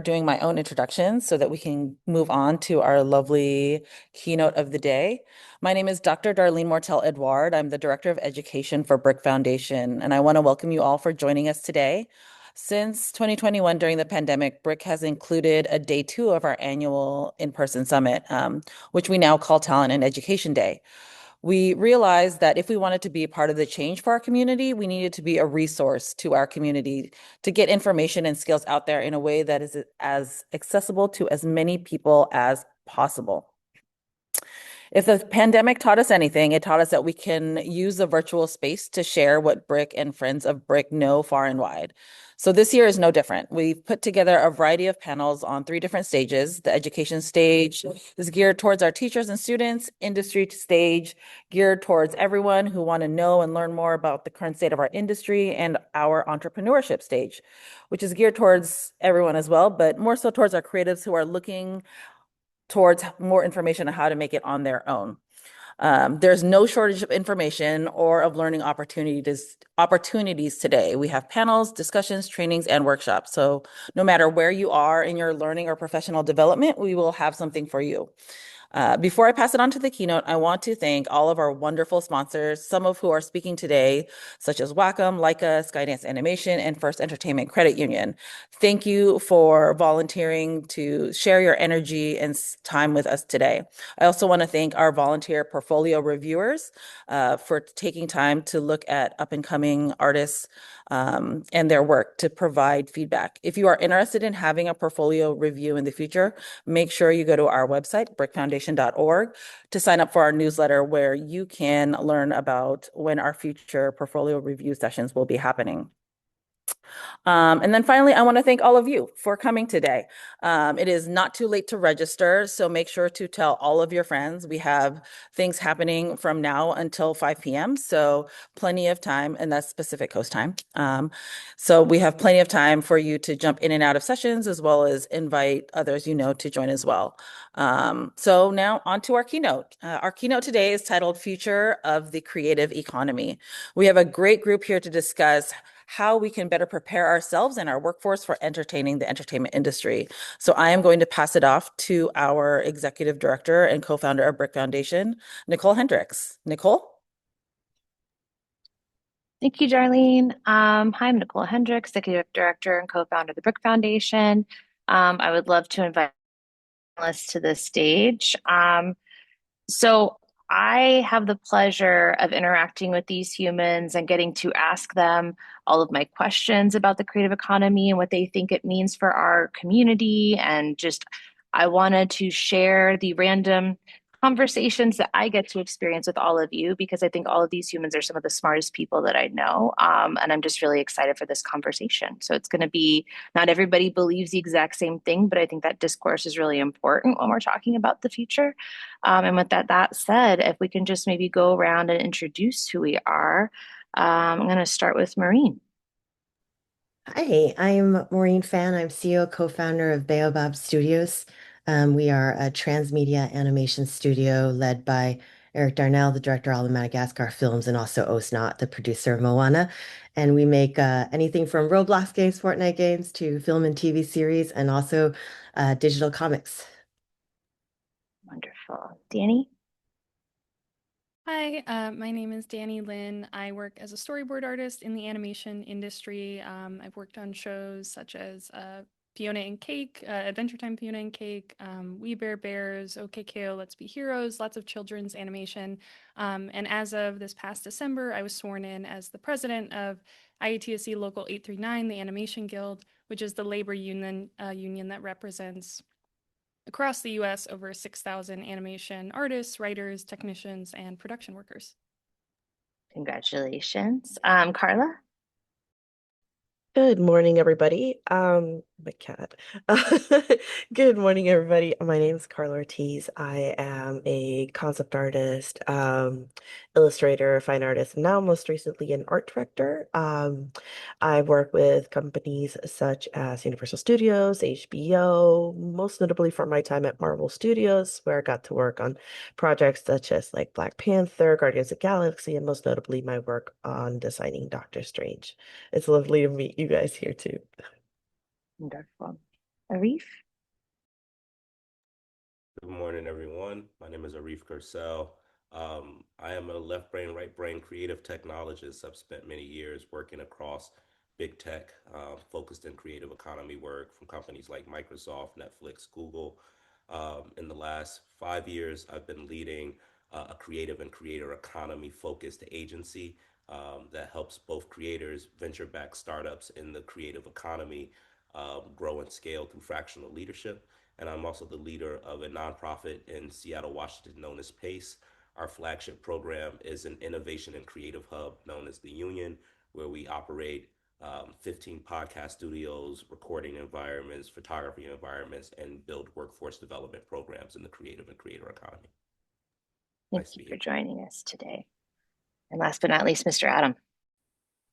Doing my own introduction so that we can move on to our lovely keynote of the day. My name is Dr. Darlene Mortel Edouard. I'm the Director of Education for BRIC Foundation, and I want to welcome you all for joining us today. Since 2021, during the pandemic, BRIC has included a day two of our annual in-person summit, which we now call Talent and Education Day. We realized that if we wanted to be a part of the change for our community, we needed to be a resource to our community to get information and skills out there in a way that is as accessible to as many people as possible. If the pandemic taught us anything, it taught us that we can use the virtual space to share what BRIC and friends of BRIC know far and wide. So this year is no different. We've put together a variety of panels on three different stages. The education stage is geared towards our teachers and students, industry stage geared towards everyone who want to know and learn more about the current state of our industry, and our entrepreneurship stage, which is geared towards everyone as well, but more so towards our creatives who are looking towards more information on how to make it on their own. There's no shortage of information or of learning opportunities today. We have panels, discussions, trainings, and workshops. So no matter where you are in your learning or professional development, we will have something for you. Before I pass it on to the keynote, I want to thank all of our wonderful sponsors, some of who are speaking today, such as Wacom, Leica, Skydance Animation, and First Entertainment Credit Union. Thank you for volunteering to share your energy and time with us today. I also want to thank our volunteer portfolio reviewers for taking time to look at up-and-coming artists and their work to provide feedback. If you are interested in having a portfolio review in the future, make sure you go to our website, bricfoundation.org, to sign up for our newsletter where you can learn about when our future portfolio review sessions will be happening. And then finally, I want to thank all of you for coming today. It is not too late to register, so make sure to tell all of your friends. We have things happening from now until 5 p.m., so plenty of time, and that's Pacific Coast time. So we have plenty of time for you to jump in and out of sessions, as well as invite others you know to join as well. So now on to our keynote. Our keynote today is titled Future of the Creative Economy. We have a great group here to discuss how we can better prepare ourselves and our workforce for entertaining the entertainment industry. So I am going to pass it off to our executive director and co-founder of BRIC Foundation, Nicole Hendrix. Nicole? Thank you, Darlene. Hi, I'm Nicole Hendrix, Executive Director and co-founder of the BRIC Foundation. I would love to invite us to the stage. So I have the pleasure of interacting with these humans and getting to ask them all of my questions about the creative economy and what they think it means for our community. And just, I wanted to share the random conversations that I get to experience with all of you because I think all of these humans are some of the smartest people that I know. And I'm just really excited for this conversation. So it's going to be, not everybody believes the exact same thing, but I think that discourse is really important when we're talking about the future. And with that said, if we can just maybe go around and introduce who we are, I'm going to start with Maureen. Hi, I'm Maureen Fan. I'm CEO, co-founder of Baobab Studios. We are a transmedia animation studio led by Eric Darnell, the director of all the Madagascar films, and also Osnat, the producer of Moana. And we make anything from Roblox games, Fortnite games, to film and TV series, and also digital comics. Wonderful. Danny? Hi, my name is Danny Lynn. I work as a storyboard artist in the animation industry. I've worked on shows such as Fiona and Cake, Adventure Time Fiona and Cake, We Bear Bears, OKKO, Let's Be Heroes, lots of children's animation. And as of this past December, I was sworn in as the president of IATSE Local 839, the Animation Guild, which is the labor union that represents across the US over 6,000 animation artists, writers, technicians, and production workers. Congratulations. Karla? Good morning, everybody. My cat. Good morning, everybody. My name is Karla Ortiz. I am a concept artist, illustrator, fine artist, and now most recently an art director. I work with companies such as Universal Studios, HBO, most notably from my time at Marvel Studios, where I got to work on projects such as like Black Panther, Guardians of the Galaxy, and most notably my work on designing Doctor Strange. It's lovely to meet you guys here too. Wonderful. Arif? Good morning, everyone. My name is Arif Gursel. I am a left brain, right brain creative technologist. I've spent many years working across big tech, focused in creative economy work from companies like Microsoft, Netflix, Google. In the last 5 years, I've been leading a creative and creator economy focused agency that helps both creators, venture backed startups in the creative economy grow and scale through fractional leadership. And I'm also the leader of a nonprofit in Seattle, Washington, known as PACE. Our flagship program is an innovation and creative hub known as the Union, where we operate 15 podcast studios, recording environments, photography environments, and build workforce development programs in the creative and creator economy. Thank Nice to you be for here. joining us today. And last but not least, Mr. Adam.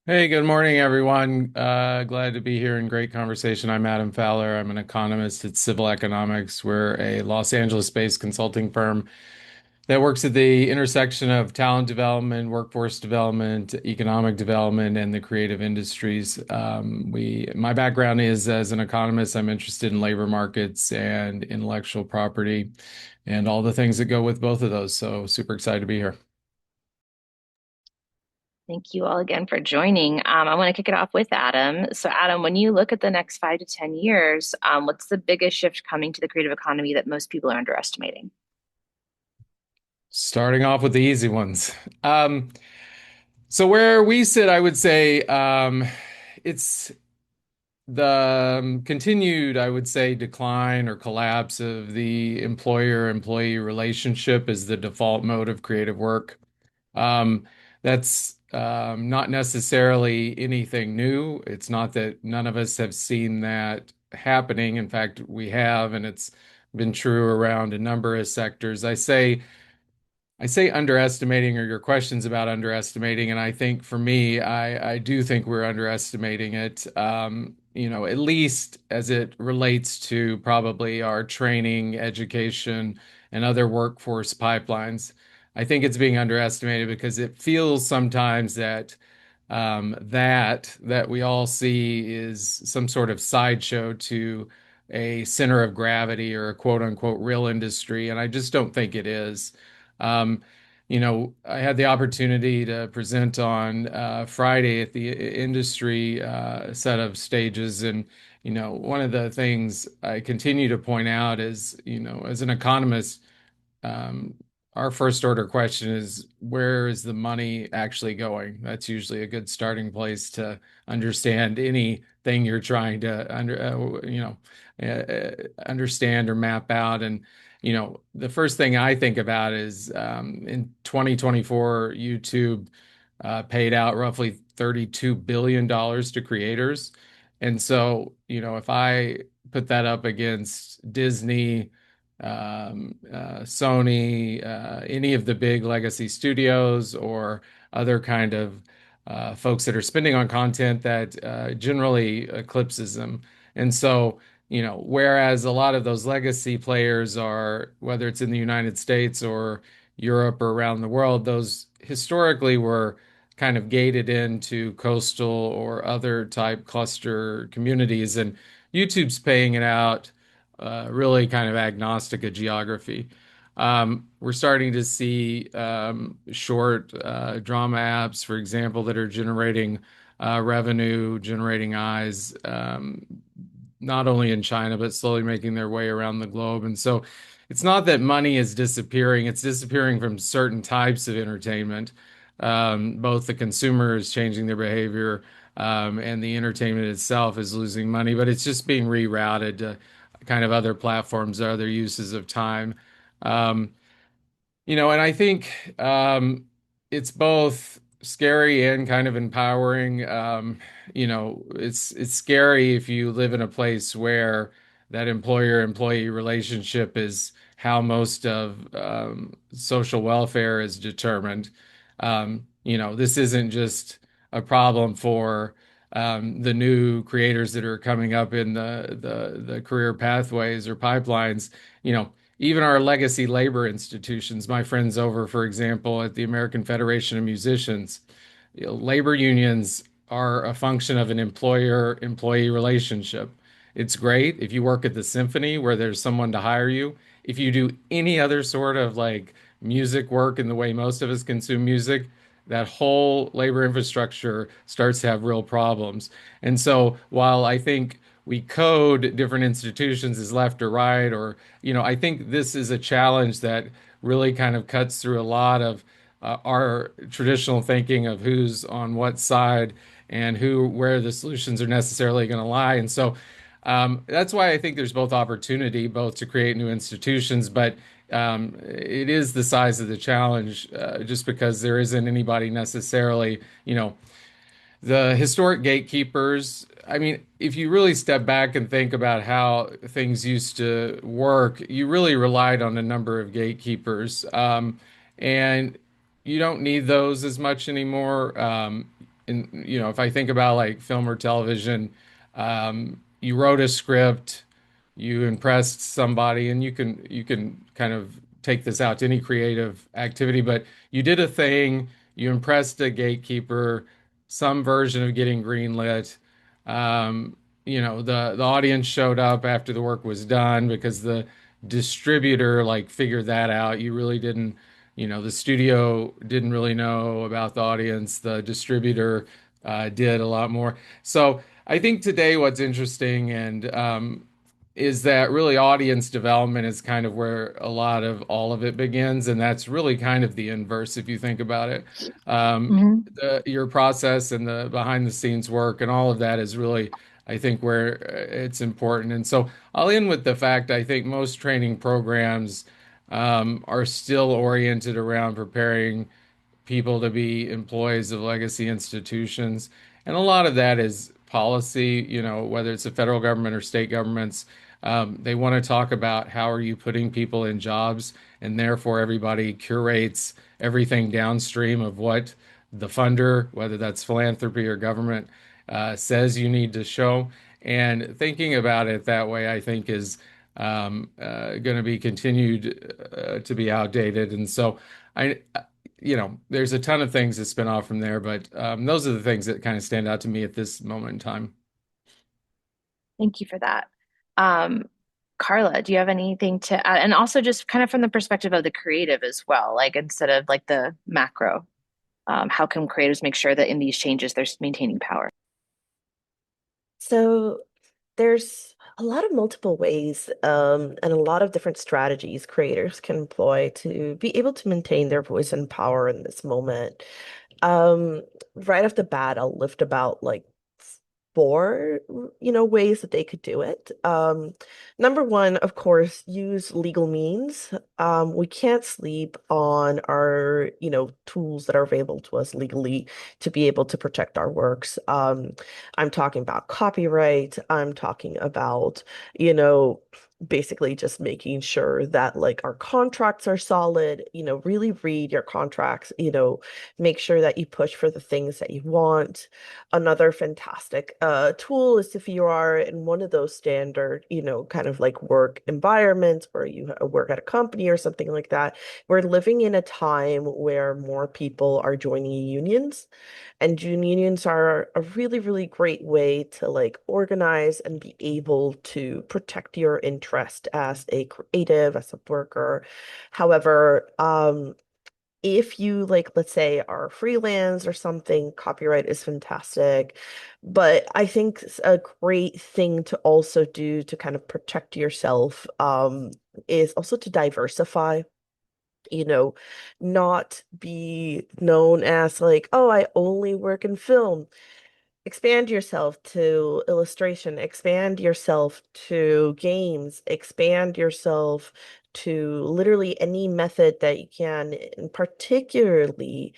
Hey, good morning, everyone. Glad to be here in great conversation. I'm Adam Fowler. I'm an economist at Civil Economics. We're a Los Angeles-based consulting firm that works at the intersection of talent development, workforce development, economic development, and the creative industries. My background is as an economist. I'm interested in labor markets and intellectual property and all the things that go with both of those. So super excited to be here. Thank you all again for joining. I want to kick it off with Adam. So, Adam, when you look at the next 5 to 10 years, what's the biggest shift coming to the creative economy that most people are underestimating? Starting off with the easy ones. So where we sit, I would say it's the continued, I would say, decline or collapse of the employer-employee relationship as the default mode of creative work. That's not necessarily anything new. It's not that none of us have seen that happening. In fact, we have, and it's been true around a number of sectors. I say underestimating, or your questions about underestimating, and I think for me, I do think we're underestimating it. At least as it relates to probably our training, education, and other workforce pipelines. I think it's being underestimated because it feels sometimes that we all see is some sort of sideshow to a center of gravity or a quote unquote real industry, and I just don't think it is. Um, I had the opportunity to present on Friday at the industry set of stages, and one of the things I continue to point out is, as an economist, um, our first order question is, where is the money actually going? That's usually a good starting place to understand anything you're trying to understand or map out. And the first thing I think about is in 2024, YouTube paid out roughly $32 billion to creators. And so, if I put that up against Disney, Sony, any of the big legacy studios, or other kind of folks that are spending on content, that generally eclipses them. And so, whereas a lot of those legacy players are, whether it's in the United States or Europe or around the world, those historically were kind of gated into coastal or other type cluster communities. And YouTube's paying it out really kind of agnostic of geography. We're starting to see short drama apps, for example, that are generating revenue, generating eyes, not only in China, but slowly making their way around the globe. And so it's not that money is disappearing, it's disappearing from certain types of entertainment. Both the consumer is changing their behavior, and the entertainment itself is losing money, but it's just being rerouted to kind of other platforms, other uses of time. Um, and I think it's both scary and kind of empowering. It's scary if you live in a place where that employer-employee relationship is how most of social welfare is determined. This isn't just a problem for the new creators that are coming up in the career pathways or pipelines. Even our legacy labor institutions, my friends over, for example, at the American Federation of Musicians, labor unions are a function of an employer-employee relationship. it's great. If you work at the symphony where there's someone to hire you, if you do any other sort of like music work in the way most of us consume music, that whole labor infrastructure starts to have real problems. And so while I think we code different institutions as left or right, or, I think this is a challenge that really kind of cuts through a lot of our traditional thinking of who's on what side and where the solutions are necessarily going to lie. And so that's why I think there's both opportunity, both to create new institutions, but it is the size of the challenge, just because there isn't anybody necessarily, the historic gatekeepers. I mean, if you really step back and think about how things used to work, you really relied on a number of gatekeepers. And you don't need those as much anymore. And, if I think about like film or television, you wrote a script, you impressed somebody, and you can kind of take this out to any creative activity, but you did a thing, you impressed a gatekeeper, some version of getting greenlit. The audience showed up after the work was done because the distributor like figured that out. You really didn't, the studio didn't really know about the audience. The distributor did a lot more. So I think today what's interesting and is that really audience development is kind of where a lot of all of it begins, and that's really kind of the inverse if you think about it. Hmm. Your process and the behind the scenes work and all of that is really, I think, where it's important. And so I'll end with the fact I think most training programs are still oriented around preparing people to be employees of legacy institutions. And a lot of that is policy, whether it's the federal government or state governments. They want to talk about how are you putting people in jobs, and therefore everybody curates everything downstream of what the funder, whether that's philanthropy or government, says you need to show. And thinking about it that way, I think, is going to be continued to be outdated. And so I, there's a ton of things that spin off from there, but those are the things that kind of stand out to me at this moment in time. Thank you for that. Um, Karla, do you have anything to add? And also just kind of from the perspective of the creative as well, like instead of like the macro, how can creatives make sure that in these changes they're maintaining power? So there's a lot of multiple ways and a lot of different strategies creators can employ to be able to maintain their voice and power in this moment. Um, right off the bat, I'll lift about like four, ways that they could do it. Number one, of course, use legal means. We can't sleep on our, tools that are available to us legally to be able to protect our works. I'm talking about copyright. I'm talking about, you know, basically just making sure that like our contracts are solid, really read your contracts, make sure that you push for the things that you want. Another fantastic tool is if you are in one of those standard, kind of like work environments where you work at a company or something like that. We're living in a time where more people are joining unions, and unions are a really, really great way to like organize and be able to protect your interest as a creative, as a worker. However, if you like, let's say, are freelance or something, copyright is fantastic. But I think a great thing to also do to kind of protect yourself is also to diversify, you know, not be known as like, oh, I only work in film. Expand yourself to illustration, expand yourself to games, expand yourself to literally any method that you can, and particularly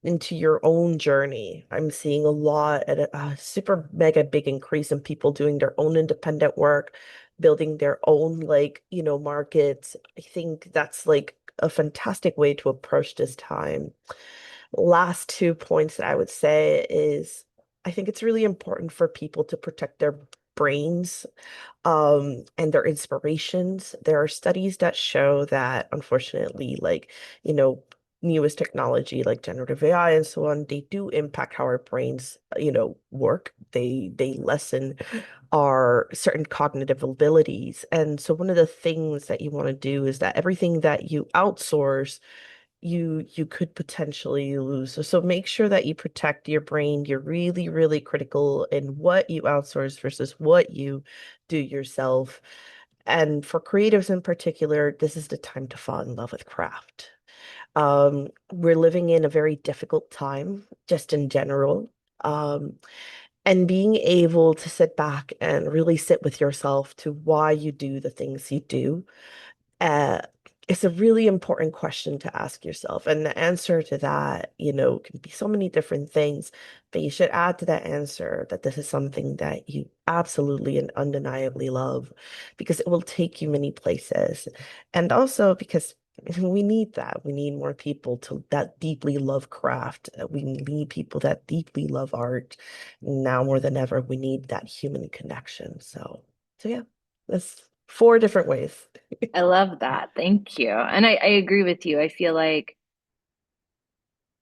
into your own journey. I'm seeing a lot at a super mega big increase in people doing their own independent work, building their own like, markets. I think that's like a fantastic way to approach this time. Last 2 points that I would say is I think it's really important for people to protect their brains and their inspirations. There are studies that show that unfortunately, like, you know, newest technology like generative AI and so on, they do impact how our brains, work. They lessen our certain cognitive abilities. And so one of the things that you want to do is that everything that you outsource, you could potentially lose. So make sure that you protect your brain. You're really, really critical in what you outsource versus what you do yourself. And for creatives in particular, this is the time to fall in love with craft. We're living in a very difficult time, just in general. Um, and being able to sit back and really sit with yourself to why you do the things you do, uh, it's a really important question to ask yourself. And the answer to that, can be so many different things, but you should add to that answer that this is something that you absolutely and undeniably love because it will take you many places. And also because we need that. We need more people to that deeply love craft. We need people that deeply love art. Now more than ever, we need that human connection. So yeah, that's four different ways. I love that. Thank you. And I agree with you. I feel like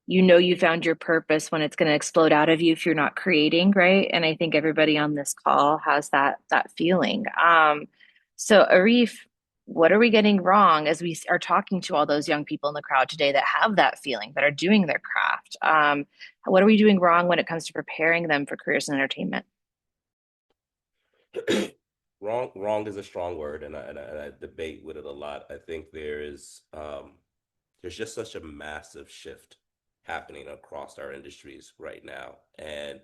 you found your purpose when it's going to explode out of you if you're not creating, right? And I think everybody on this call has that feeling. So Arif, what are we getting wrong as we are talking to all those young people in the crowd today that have that feeling, that are doing their craft? What are we doing wrong when it comes to preparing them for careers in entertainment? Wrong is a strong word, and I debate with it a lot. I think there's just such a massive shift happening across our industries right now. And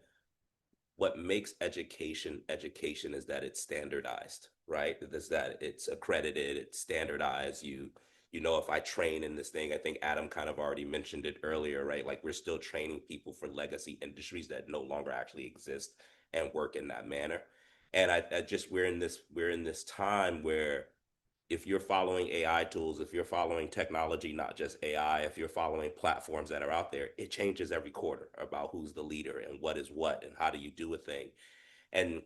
what makes education is that it's standardized, right? Is that it's accredited, it's standardized. If I train in this thing, I think Adam kind of already mentioned it earlier, right? Like we're still training people for legacy industries that no longer actually exist and work in that manner. And I just we're in this time where if you're following AI tools, if you're following technology, not just AI, if you're following platforms that are out there, it changes every quarter about who's the leader and what is what and how do you do a thing. And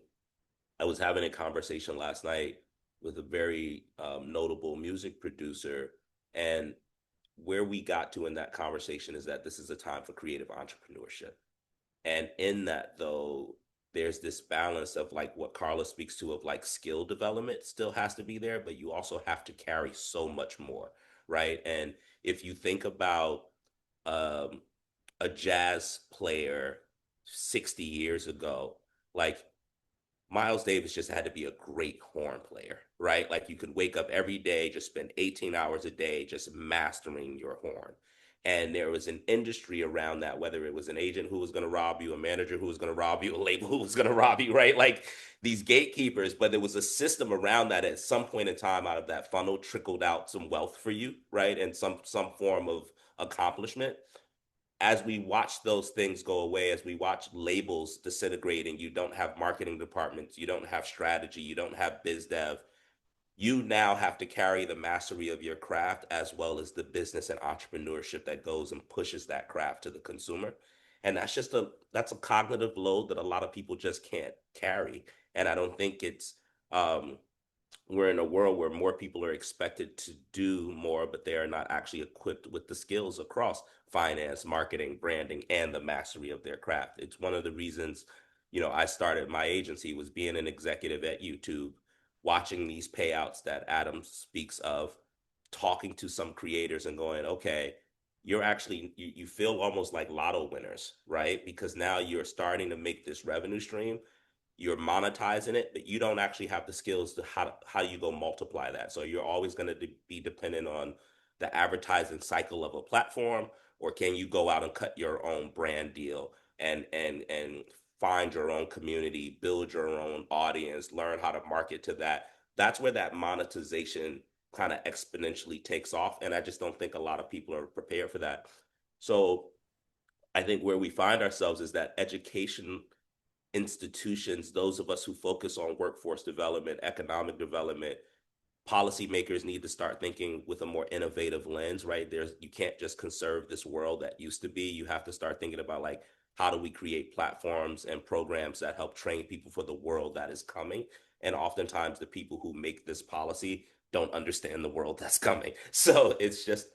I was having a conversation last night with a very notable music producer, and where we got to in that conversation is that this is a time for creative entrepreneurship. And in that, though, there's this balance of like what Karla speaks to of like skill development still has to be there, but you also have to carry so much more, right? And if you think about um, a jazz player 60 years ago, like Miles Davis just had to be a great horn player, right? Like you could wake up every day, just spend 18 hours a day just mastering your horn. And there was an industry around that, whether it was an agent who was going to rob you, a manager who was going to rob you, a label who was going to rob you, right? Like these gatekeepers, but there was a system around that at some point in time out of that funnel trickled out some wealth for you, right? And some form of accomplishment. As we watch those things go away, as we watch labels disintegrating, you don't have marketing departments, you don't have strategy, you don't have biz dev. You now have to carry the mastery of your craft as well as the business and entrepreneurship that goes and pushes that craft to the consumer. And that's a cognitive load that a lot of people just can't carry. And I don't think um, we're in a world where more people are expected to do more, but they are not actually equipped with the skills across finance, marketing, branding, and the mastery of their craft. It's one of the reasons, I started my agency was being an executive at YouTube, watching these payouts that Adam speaks of, talking to some creators and going, okay, you feel almost like lotto winners, right? Because now you're starting to make this revenue stream, you're monetizing it, but you don't actually have the skills to how you go multiply that. So you're always going to be dependent on the advertising cycle of a platform, or can you go out and cut your own brand deal and find your own community, build your own audience, learn how to market to that. That's where that monetization kind of exponentially takes off. And I just don't think a lot of people are prepared for that. So I think where we find ourselves is that education institutions, those of us who focus on workforce development, economic development, policymakers need to start thinking with a more innovative lens, right? You can't just conserve this world that used to be. You have to start thinking about like, how do we create platforms and programs that help train people for the world that is coming? And oftentimes the people who make this policy don't understand the world that's coming. So it's just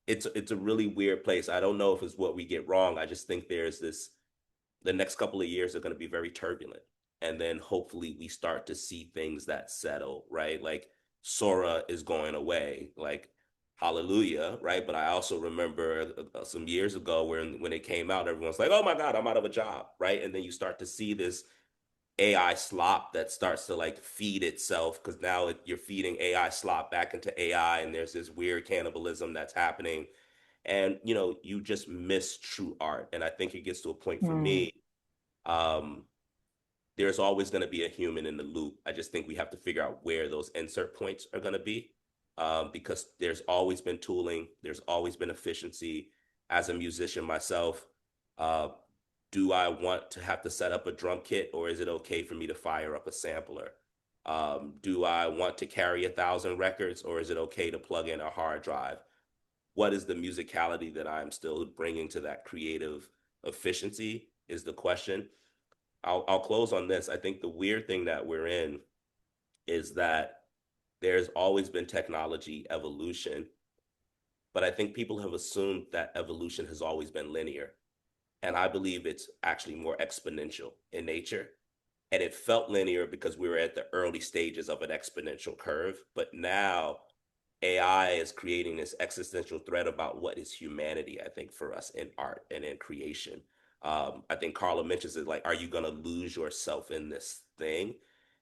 it's a really weird place. I don't know if it's what we get wrong. I just think there's this the next couple of years are going to be very turbulent. And then hopefully we start to see things that settle, right? Like Sora is going away, like hallelujah, right? But I also remember some years ago when it came out, everyone's like, oh my God, I'm out of a job, right? And then you start to see this AI slop that starts to like feed itself because now you're feeding AI slop back into AI, and there's this weird cannibalism that's happening. And you just miss true art. And I think it gets to a point for Mm. me, um, there's always going to be a human in the loop. I just think we have to figure out where those insert points are going to be, because there's always been tooling, there's always been efficiency. As a musician myself, uh, do I want to have to set up a drum kit, or is it okay for me to fire up a sampler? Do I want to carry 1,000 records, or is it okay to plug in a hard drive? What is the musicality that I'm still bringing to that creative efficiency is the question. I'll close on this. I think the weird thing that we're in is that there's always been technology evolution, but I think people have assumed that evolution has always been linear. And I believe it's actually more exponential in nature. And it felt linear because we were at the early stages of an exponential curve. But now AI is creating this existential threat about what is humanity, I think, for us in art and in creation. I think Karla mentions it like, are you going to lose yourself in this thing?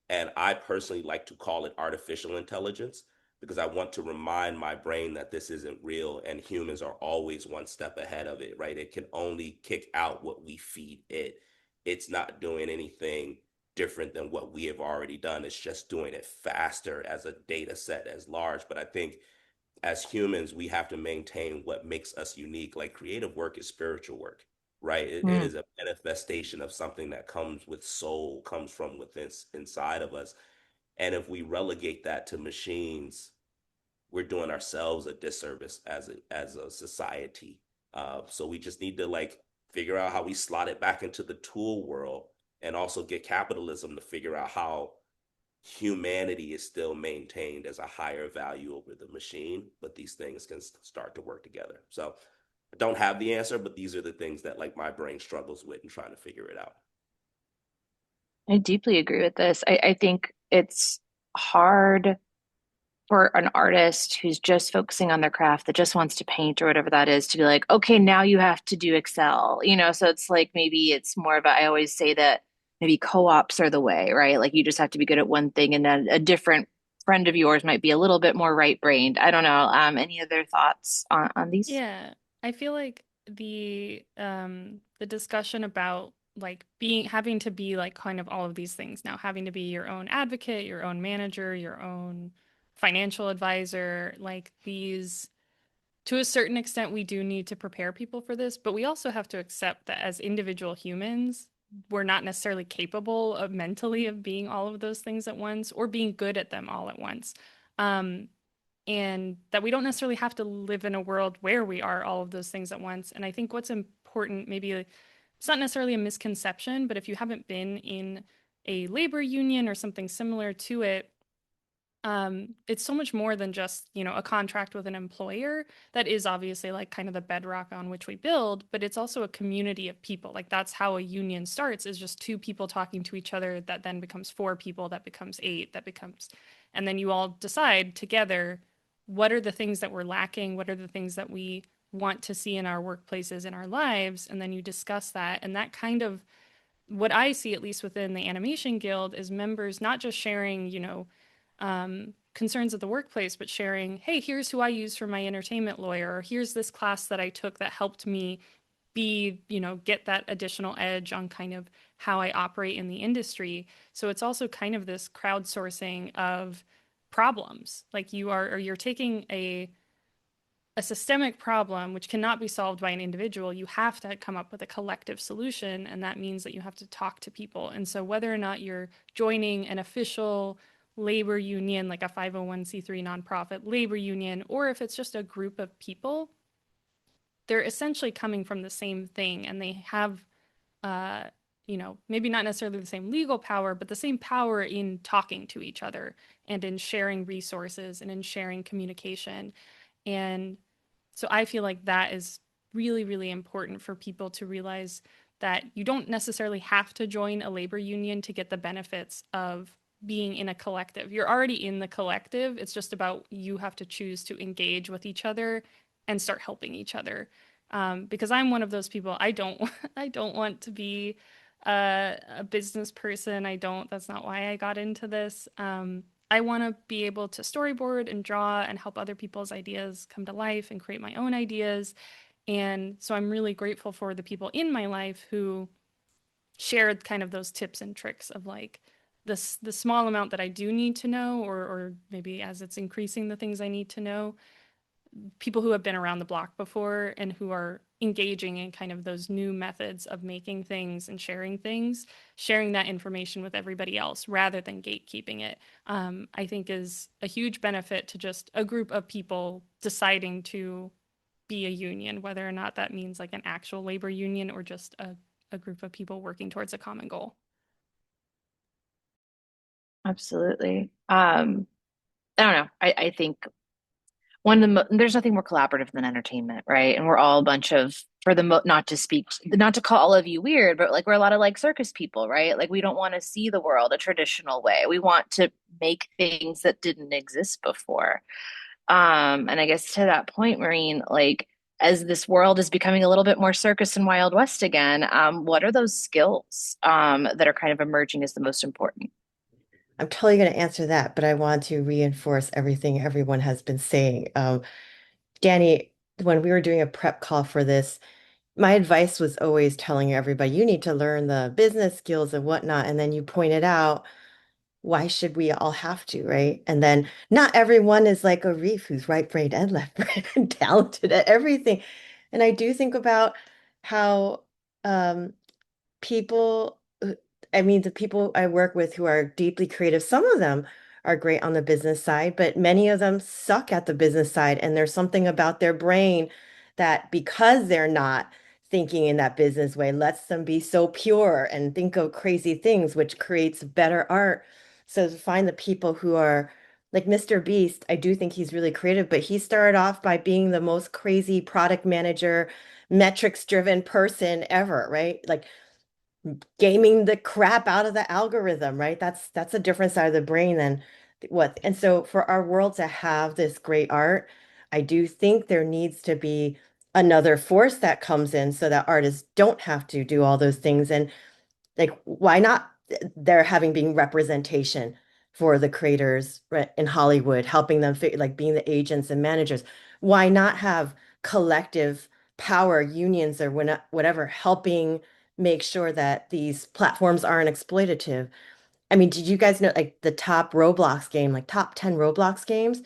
And I personally like to call it artificial intelligence because I want to remind my brain that this isn't real and humans are always one step ahead of it, right? It can only kick out what we feed it. It's not doing anything different than what we have already done. It's just doing it faster as a data set as large. But I think as humans, we have to maintain what makes us unique. Like creative work is spiritual work, right? It Mm. is a manifestation of something that comes with soul, comes from within inside of us. And if we relegate that to machines, we're doing ourselves a disservice as a society. So we just need to like figure out how we slot it back into the tool world, and also get capitalism to figure out how humanity is still maintained as a higher value over the machine, but these things can start to work together. So I don't have the answer, but these are the things that like my brain struggles with and trying to figure it out. I deeply agree with this. I think it's hard for an artist who's just focusing on their craft that just wants to paint or whatever that is to be like, okay, now you have to do Excel, so it's like maybe it's more of a, I always say that maybe co-ops are the way, right? Like you just have to be good at one thing and then a different friend of yours might be a little bit more right-brained. I don't know. Any other thoughts on these? Yeah, I feel like the discussion about like being having to be like kind of all of these things now, having to be your own advocate, your own manager, your own financial advisor, like these to a certain extent we do need to prepare people for this, but we also have to accept that as individual humans, we're not necessarily capable of mentally of being all of those things at once or being good at them all at once. Um, and that we don't necessarily have to live in a world where we are all of those things at once. And I think what's important, maybe it's not necessarily a misconception, but if you haven't been in a labor union or something similar to it, it's so much more than just, a contract with an employer. That is obviously like kind of the bedrock on which we build, but it's also a community of people. Like that's how a union starts, is just two people talking to each other, that then becomes four people, that becomes eight, and then you all decide together what are the things that we're lacking, what are the things that we want to see in our workplaces, in our lives, and then you discuss that. And that kind of, what I see, at least within the Animation Guild, is members not just sharing, concerns at the workplace, but sharing, hey, here's who I use for my entertainment lawyer, or here's this class that I took that helped me get that additional edge on kind of how I operate in the industry. So it's also kind of this crowdsourcing of problems. Like you're taking a systemic problem which cannot be solved by an individual. You have to come up with a collective solution, and that means that you have to talk to people. And so whether or not you're joining an official labor union, like a 501c3 nonprofit labor union, or if it's just a group of people, they're essentially coming from the same thing, and they have uh, maybe not necessarily the same legal power, but the same power in talking to each other and in sharing resources and in sharing communication. And So I feel like that is really, really important for people to realize that you don't necessarily have to join a labor union to get the benefits of being in a collective. You're already in the collective. It's just about you have to choose to engage with each other and start helping each other. Because I'm one of those people. I don't I don't want to be a business person. That's not why I got into this. I want to be able to storyboard and draw and help other people's ideas come to life and create my own ideas. And so I'm really grateful for the people in my life who shared kind of those tips and tricks of like the small amount that I do need to know, or maybe as it's increasing the things I need to know, people who have been around the block before and who are engaging in kind of those new methods of making things and sharing that information with everybody else rather than gatekeeping it, I think is a huge benefit to just a group of people deciding to be a union, whether or not that means like an actual labor union or just a group of people working towards a common goal. Absolutely. I don't know. I think there's nothing more collaborative than entertainment, right? And we're all a bunch of, not to call all of you weird, but like we're a lot of like circus people, right? Like we don't want to see the world a traditional way. We want to make things that didn't exist before. And I guess to that point, Maureen, like as this world is becoming a little bit more circus and Wild West again, what are those skills that are kind of emerging as the most important? I'm totally going to answer that, but I want to reinforce everything everyone has been saying. Danny, when we were doing a prep call for this, my advice was always telling everybody, you need to learn the business skills and whatnot. And then you pointed out, why should we all have to, right? And then not everyone is like Arif, who's right brain and left brain and talented at everything. And I do think about how people, I mean, the people I work with who are deeply creative, some of them are great on the business side, but many of them suck at the business side. And there's something about their brain that because they're not thinking in that business way, lets them be so pure and think of crazy things, which creates better art. So to find the people who are like Mr. Beast, I do think he's really creative, but he started off by being the most crazy product manager, metrics driven person ever, right? Like gaming the crap out of the algorithm, right? That's a different side of the brain than what. And so for our world to have this great art, I do think there needs to be another force that comes in so that artists don't have to do all those things. And like, why not there having being representation for the creators right, in Hollywood, helping them like being the agents and managers? Why not have collective power unions or whatever helping make sure that these platforms aren't exploitative? I mean, did you guys know like the top Roblox game, like top 10 Roblox games?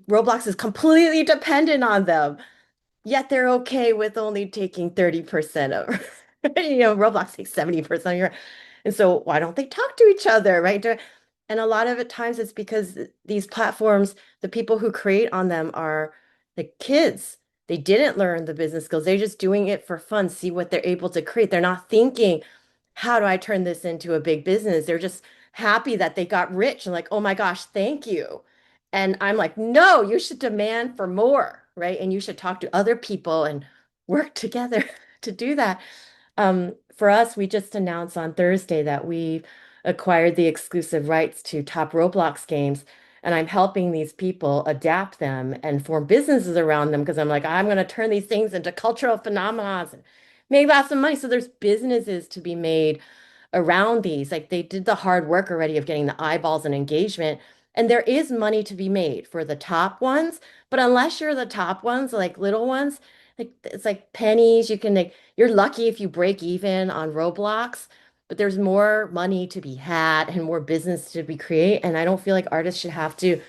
Roblox is completely dependent on them. Yet they're okay with only taking 30% of, Roblox takes 70% of your, and so why don't they talk to each other, right? And a lot of it times it's because these platforms, the people who create on them are the kids. They didn't learn the business skills. They're just doing it for fun, see what they're able to create. They're not thinking, how do I turn this into a big business? They're just happy that they got rich and like, oh my gosh, thank you. And I'm like, no, you should demand for more, right? And you should talk to other people and work together to do that. For us, we just announced on Thursday that we acquired the exclusive rights to top Roblox games. And I'm helping these people adapt them and form businesses around them because I'm like, I'm going to turn these things into cultural phenomena and make lots of money. So there's businesses to be made around these. Like they did the hard work already of getting the eyeballs and engagement. And there is money to be made for the top ones. But unless you're the top ones, like little ones, like it's like pennies. You can like you're lucky if you break even on Roblox, but there's more money to be had and more business to be created. And I don't feel like artists should have to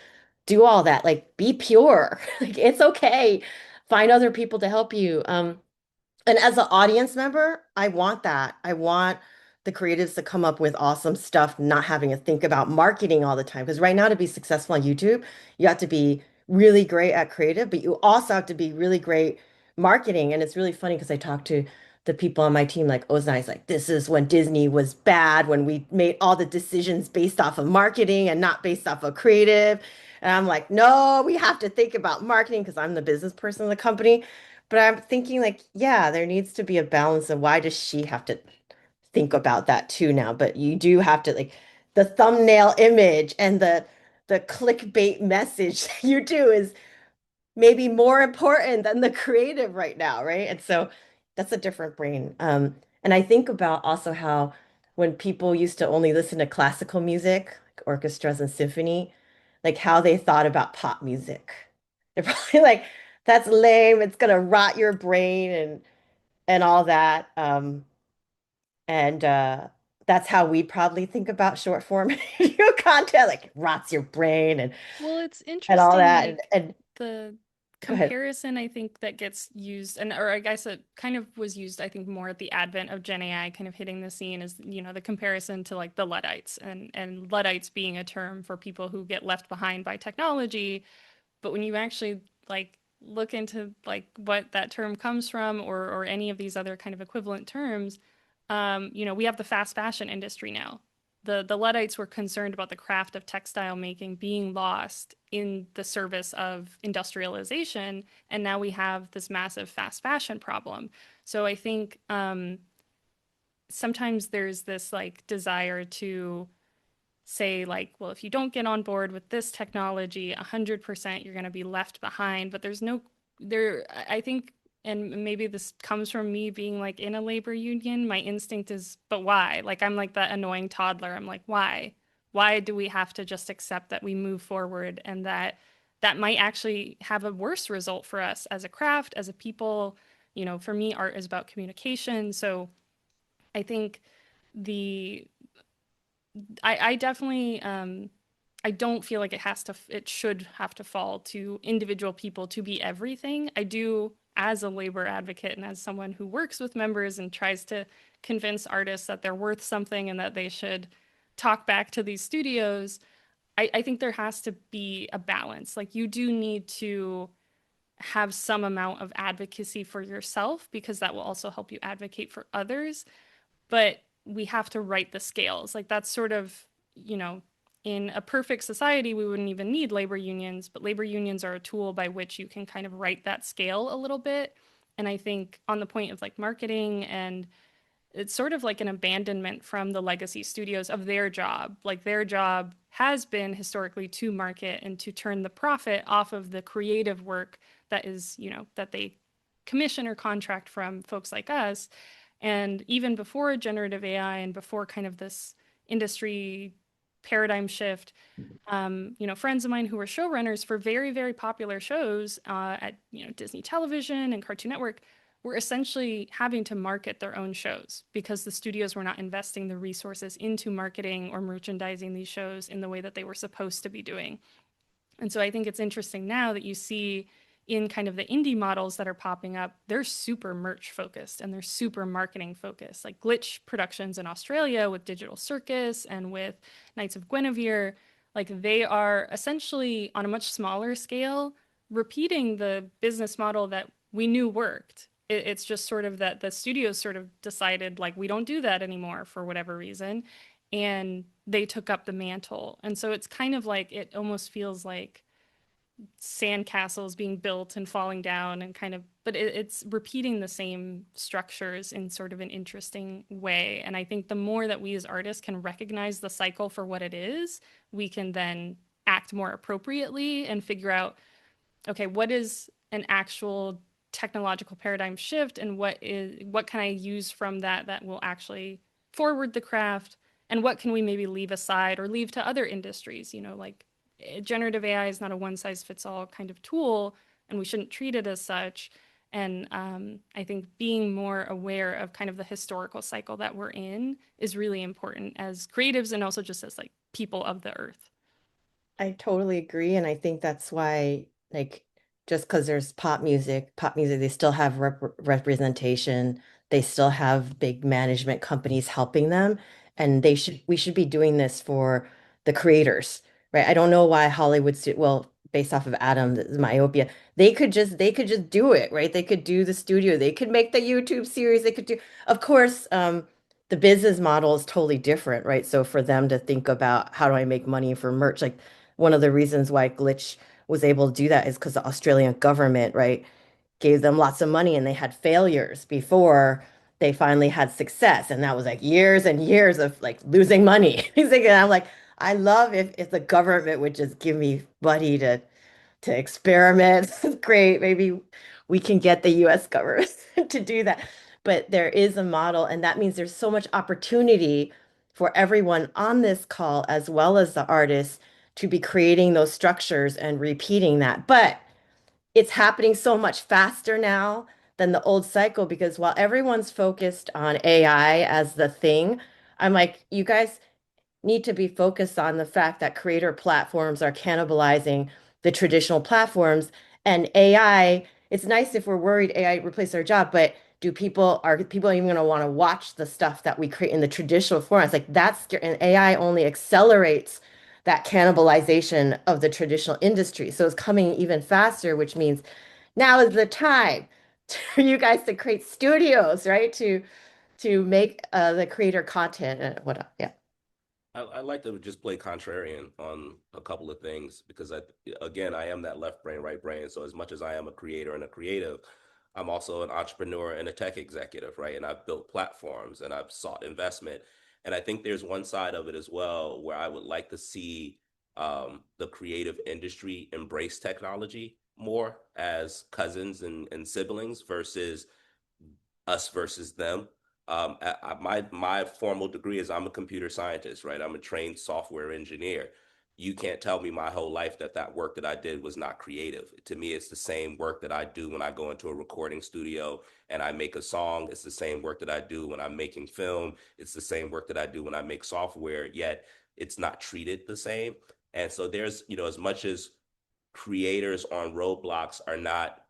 do all that. Like be pure. Like it's okay. Find other people to help you. And as an audience member, I want that. I want the creatives to come up with awesome stuff, not having to think about marketing all the time. Because right now, to be successful on YouTube, you have to be really great at creative, but you also have to be really great marketing. And it's really funny because I talk to the people on my team, like Ozai's like, this is when Disney was bad, when we made all the decisions based off of marketing and not based off of creative. And I'm like, no, we have to think about marketing because I'm the business person of the company. But I'm thinking like, yeah, there needs to be a balance of why does she have to think about that too now? But you do have to like the thumbnail image and the clickbait message you do is maybe more important than the creative right now, right? And so that's a different brain. And I think about also how when people used to only listen to classical music, like orchestras and symphony, like how they thought about pop music. They're probably like, that's lame, it's gonna rot your brain and all that. And that's how we probably think about short form video content, like it rots your brain Well, it's and all interesting, that. like And the go ahead. comparison I think that gets used, and or I guess it kind of was used, I think, more at the advent of Gen AI kind of hitting the scene is, the comparison to like the Luddites and Luddites being a term for people who get left behind by technology. But when you actually like look into like what that term comes from or any of these other kind of equivalent terms, we have the fast fashion industry now. The Luddites were concerned about the craft of textile making being lost in the service of industrialization, and now we have this massive fast fashion problem. So I think sometimes there's this like desire to say like, well, if you don't get on board with this technology 100%, you're going to be left behind. But there's no there I think, and maybe this comes from me being like in a labor union, my instinct is, but why? Like I'm like that annoying toddler. I'm like, why do we have to just accept that we move forward and that might actually have a worse result for us as a craft, as a people? For me, art is about communication. So I think the I definitely I don't feel like it should have to fall to individual people to be everything. I do, as a labor advocate and as someone who works with members and tries to convince artists that they're worth something and that they should talk back to these studios. I think there has to be a balance. Like you do need to have some amount of advocacy for yourself because that will also help you advocate for others, but we have to write the scales. Like that's sort of, in a perfect society, we wouldn't even need labor unions, but labor unions are a tool by which you can kind of write that scale a little bit. And I think on the point of like marketing, and it's sort of like an abandonment from the legacy studios of their job. Like their job has been historically to market and to turn the profit off of the creative work that is, that they commission or contract from folks like us. And even before generative AI and before kind of this industry paradigm shift, friends of mine who were showrunners for very, very popular shows at Disney Television and Cartoon Network were essentially having to market their own shows because the studios were not investing the resources into marketing or merchandising these shows in the way that they were supposed to be doing. And so I think it's interesting now that you see in kind of the indie models that are popping up, they're super merch focused and they're super marketing focused. Like Glitch Productions in Australia with Digital Circus and with Knights of Guinevere, like they are essentially on a much smaller scale repeating the business model that we knew worked. It's just sort of that the studios sort of decided like we don't do that anymore for whatever reason, and they took up the mantle. And so it's kind of like it almost feels like sandcastles being built and falling down and kind of, but it's repeating the same structures in sort of an interesting way. And I think the more that we as artists can recognize the cycle for what it is, we can then act more appropriately and figure out, okay, what is an actual technological paradigm shift and what can I use from that will actually forward the craft, and what can we maybe leave aside or leave to other industries, like generative AI is not a one size fits all kind of tool, and we shouldn't treat it as such. And I think being more aware of kind of the historical cycle that we're in is really important as creatives and also just as like people of the earth. I totally agree. And I think that's why, like, just because there's pop music, they still have representation. They still have big management companies helping them. And we should be doing this for the creators, right? I don't know why Hollywood, well, based off of Adam, the myopia, they could just do it, right? They could do the studio, they could make the YouTube series, they could do, of course, the business model is totally different, right? So for them to think about how do I make money for merch, like one of the reasons why Glitch was able to do that is because the Australian government, right, gave them lots of money and they had failures before they finally had success. And that was like years and years of like losing money. And I'm like, I love if the government would just give me money to experiment. Great. Maybe we can get the US government to do that. But there is a model, and that means there's so much opportunity for everyone on this call, as well as the artists, to be creating those structures and repeating that. But it's happening so much faster now than the old cycle because while everyone's focused on AI as the thing, I'm like, you guys need to be focused on the fact that creator platforms are cannibalizing the traditional platforms and AI. It's nice if we're worried AI replaces our job, but are people even going to want to watch the stuff that we create in the traditional formats? Like that's scary, and AI only accelerates that cannibalization of the traditional industry. So it's coming even faster, which means now is the time for you guys to create studios, right? To make the creator content and what, yeah. I like to just play contrarian on a couple of things because again, I am that left brain, right brain. So as much as I am a creator and a creative, I'm also an entrepreneur and a tech executive, right? And I've built platforms and I've sought investment. And I think there's one side of it as well where I would like to see the creative industry embrace technology more as cousins and siblings versus us versus them. My formal degree is I'm a computer scientist, right? I'm a trained software engineer. You can't tell me my whole life that work that I did was not creative. To me, it's the same work that I do when I go into a recording studio and I make a song. It's the same work that I do when I'm making film. It's the same work that I do when I make software, yet it's not treated the same. And so there's, as much as creators on Roblox are not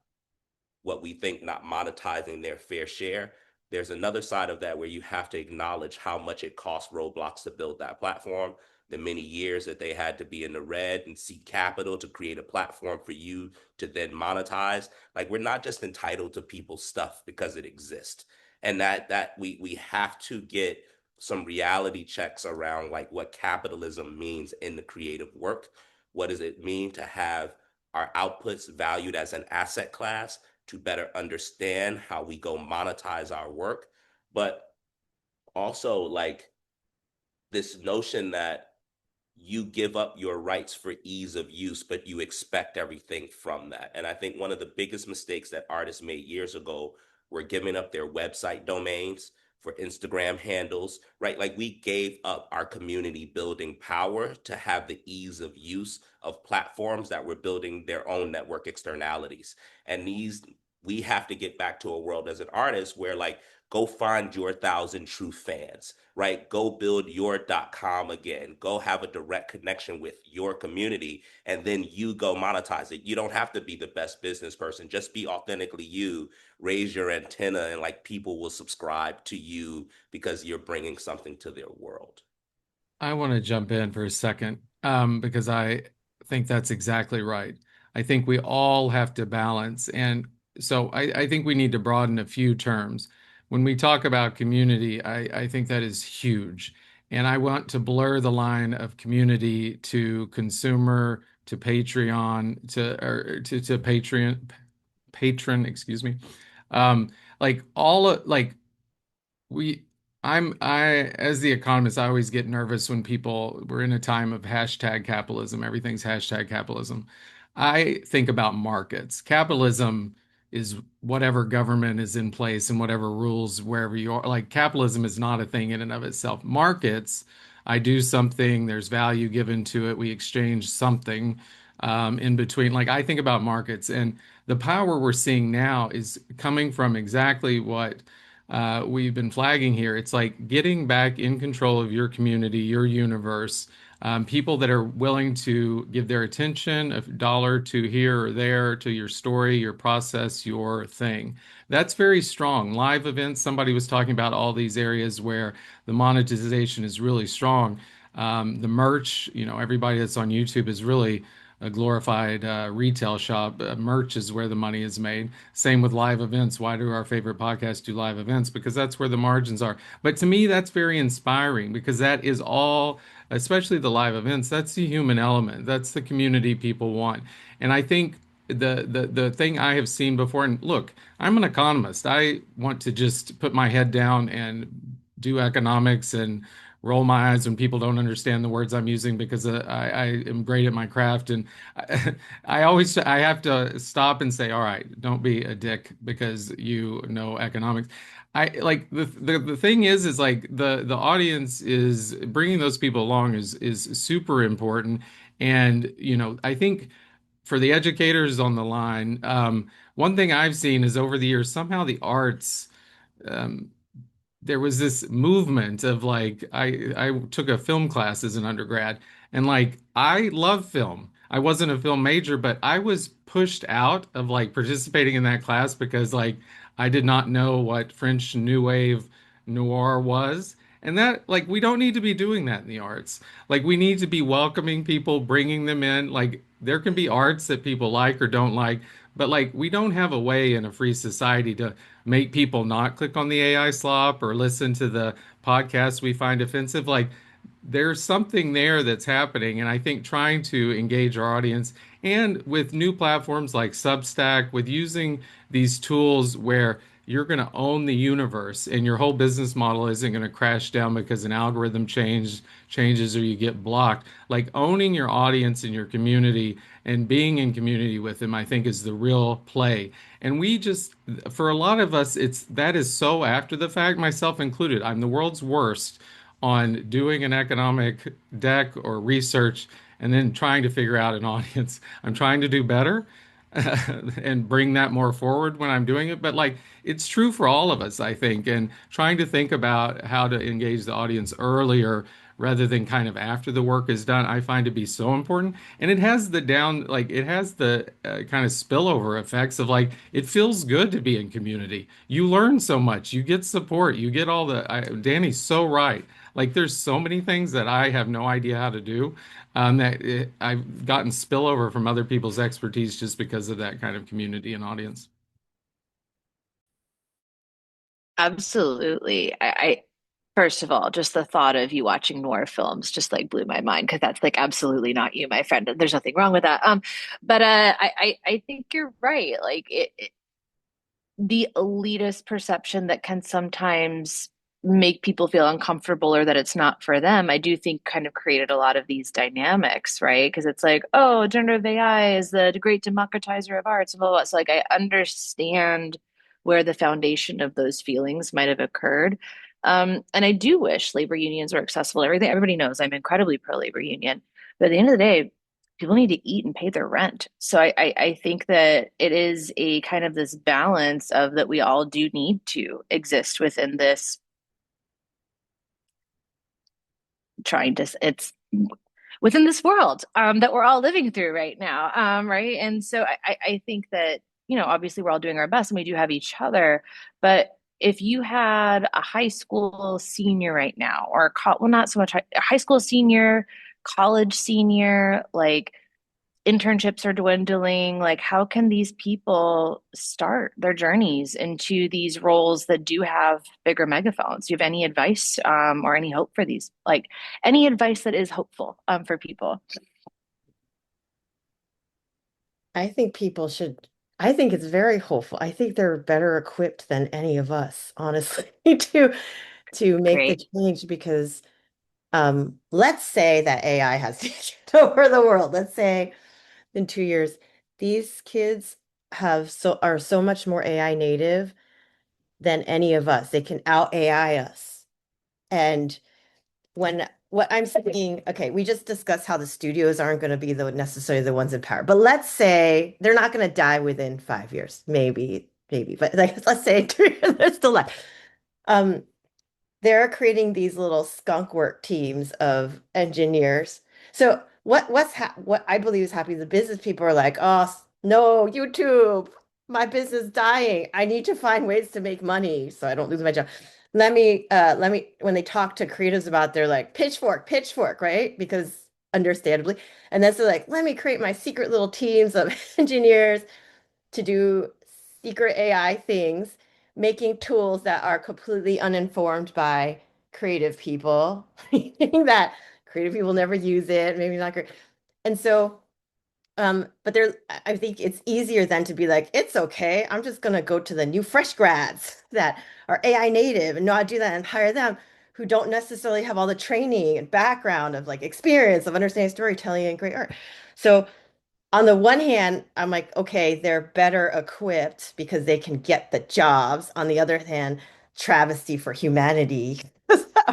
what we think not monetizing their fair share, there's another side of that where you have to acknowledge how much it cost Roblox to build that platform, the many years that they had to be in the red and seek capital to create a platform for you to then monetize. Like we're not just entitled to people's stuff because it exists. And that we have to get some reality checks around like what capitalism means in the creative work. What does it mean to have our outputs valued as an asset class to better understand how we go monetize our work, but also like this notion that you give up your rights for ease of use, but you expect everything from that. And I think one of the biggest mistakes that artists made years ago were giving up their website domains for Instagram handles, right? Like we gave up our community building power to have the ease of use of platforms that were building their own network externalities. And we have to get back to a world as an artist where like, go find your 1,000 true fans, right? Go build your.com again. Go have a direct connection with your community, and then you go monetize it. You don't have to be the best business person. Just be authentically you. Raise your antenna, and like people will subscribe to you because you're bringing something to their world. I want to jump in for a second because I think that's exactly right. I think we all have to balance. And so I think we need to broaden a few terms. When we talk about community, I think that is huge. And I want to blur the line of community to consumer, to Patreon, to patron, excuse me. Like we as the economist, I always get nervous when we're in a time of hashtag capitalism. Everything's hashtag capitalism. I think about markets. Capitalism is whatever government is in place and whatever rules wherever you are. Like capitalism is not a thing in and of itself. Markets, I do something, there's value given to it, we exchange something in between. Like I think about markets, and the power we're seeing now is coming from exactly what we've been flagging here. It's like getting back in control of your community, your universe, people that are willing to give their attention, a dollar to here or there, to your story, your process, your thing. That's very strong. Live events, somebody was talking about all these areas where the monetization is really strong. The merch, everybody that's on YouTube is really a glorified retail shop. Merch is where the money is made. Same with live events. Why do our favorite podcasts do live events? Because that's where the margins are. But to me, that's very inspiring because that is all, especially the live events, that's the human element. That's the community people want. And I think the thing I have seen before, and look, I'm an economist. I want to just put my head down and do economics and roll my eyes when people don't understand the words I'm using because I am great at my craft. And I have to stop and say, all right, don't be a dick because you know economics. I like the thing is like the audience is bringing those people along is super important. And I think for the educators on the line, one thing I've seen is over the years, somehow the arts, um, there was this movement of like I took a film class as an undergrad, and like I love film. I wasn't a film major, but I was pushed out of like participating in that class because like I did not know what French New Wave noir was. And that, like, we don't need to be doing that in the arts. Like, we need to be welcoming people, bringing them in. Like, there can be arts that people like or don't like, but like, we don't have a way in a free society to make people not click on the AI slop or listen to the podcasts we find offensive. Like, there's something there that's happening. And I think trying to engage our audience and with new platforms like Substack, with using these tools where you're going to own the universe and your whole business model isn't going to crash down because an algorithm changes or you get blocked. Like owning your audience and your community and being in community with them, I think is the real play. And we just, for a lot of us, that is so after the fact, myself included. I'm the world's worst on doing an economic deck or research and then trying to figure out an audience. I'm trying to do better and bring that more forward when I'm doing it. But like it's true for all of us, I think, and trying to think about how to engage the audience earlier rather than kind of after the work is done, I find to be so important. And it has it has the kind of spillover effects of like, it feels good to be in community. You learn so much, you get support, you get Danny's so right. Like there's so many things that I have no idea how to do I've gotten spillover from other people's expertise just because of that kind of community and audience. Absolutely. First of all, just the thought of you watching noir films just like blew my mind because that's like absolutely not you, my friend. There's nothing wrong with that. But I think you're right. Like the elitist perception that can sometimes make people feel uncomfortable or that it's not for them, I do think kind of created a lot of these dynamics, right? Because it's like, oh, generative AI is the great democratizer of arts and blah, blah, blah. So like I understand where the foundation of those feelings might have occurred. And I do wish labor unions were accessible to everything. Everybody knows I'm incredibly pro labor union. But at the end of the day, people need to eat and pay their rent. So I think that it is a kind of this balance of that we all do need to exist within this it's within this world that we're all living through right now. Right. And so I think that, obviously we're all doing our best and we do have each other, but if you had a high school senior right now, or well, not so much a high school senior, college senior, like internships are dwindling. Like, how can these people start their journeys into these roles that do have bigger megaphones? Do you have any advice or any hope for these? Like, any advice that is hopeful for people? I think people should, I think it's very hopeful. I think they're better equipped than any of us, honestly, to make the Great. change because let's say that AI has taken over the world. Let's say in 2 years, these kids are so much more AI native than any of us. They can out AI us. And what I'm saying, okay, we just discussed how the studios aren't going to be necessarily the ones in power. But let's say they're not going to die within 5 years, maybe, but like let's say they're still alive. They're creating these little skunk work teams of engineers. So what I believe is happening, the business people are like, oh no, YouTube, my business is dying. I need to find ways to make money so I don't lose my job. Let me when they talk to creatives about they're like pitchfork, right? Because understandably. And then so like, let me create my secret little teams of engineers to do secret AI things, making tools that are completely uninformed by creative people, meaning that creative people never use it, maybe not great. And so, but I think it's easier than to be like, it's okay. I'm just gonna go to the new fresh grads that are AI native and know how to do that and hire them who don't necessarily have all the training and background of like experience of understanding storytelling and great art. So on the one hand, I'm like, okay, they're better equipped because they can get the jobs. On the other hand, travesty for humanity.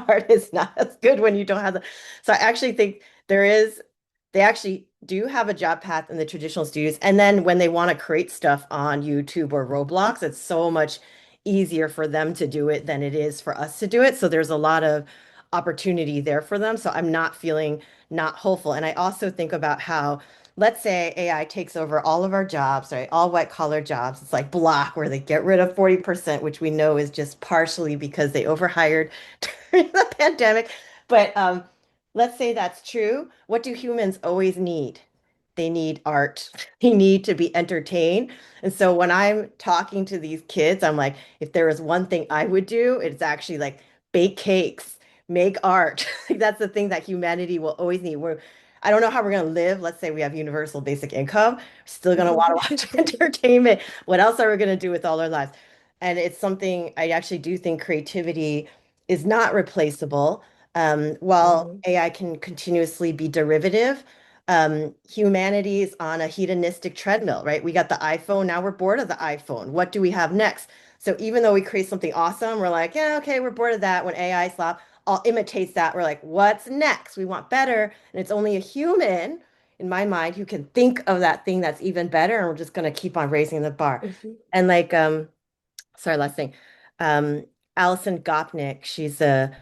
Art is not as good when you don't have the. So I actually think they actually do have a job path in the traditional studios. And then when they want to create stuff on YouTube or Roblox, it's so much easier for them to do it than it is for us to do it. So there's a lot of opportunity there for them. So I'm not feeling not hopeful. And I also think about how let's say AI takes over all of our jobs, right? All white collar jobs. It's like block where they get rid of 40%, which we know is just partially because they overhired during the pandemic. But let's say that's true. What do humans always need? They need art. They need to be entertained. And so when I'm talking to these kids, I'm like, if there was one thing I would do, it's actually like bake cakes, make art. Like that's the thing that humanity will always need. I don't know how we're going to live. Let's say we have universal basic income. We're still going to want to watch entertainment. What else are we going to do with all our lives? And it's something I actually do think creativity is not replaceable. While Mhm. AI can continuously be derivative, humanity is on a hedonistic treadmill, right? We got the iPhone. Now we're bored of the iPhone. What do we have next? So even though we create something awesome, we're like, yeah, okay, we're bored of that. When AI slap all imitates that, we're like, what's next? We want better. And it's only a human, in my mind, who can think of that thing that's even better. And we're just going to keep on raising the bar. Mhm. And like, sorry, last thing. Um, Alison Gopnik, she's a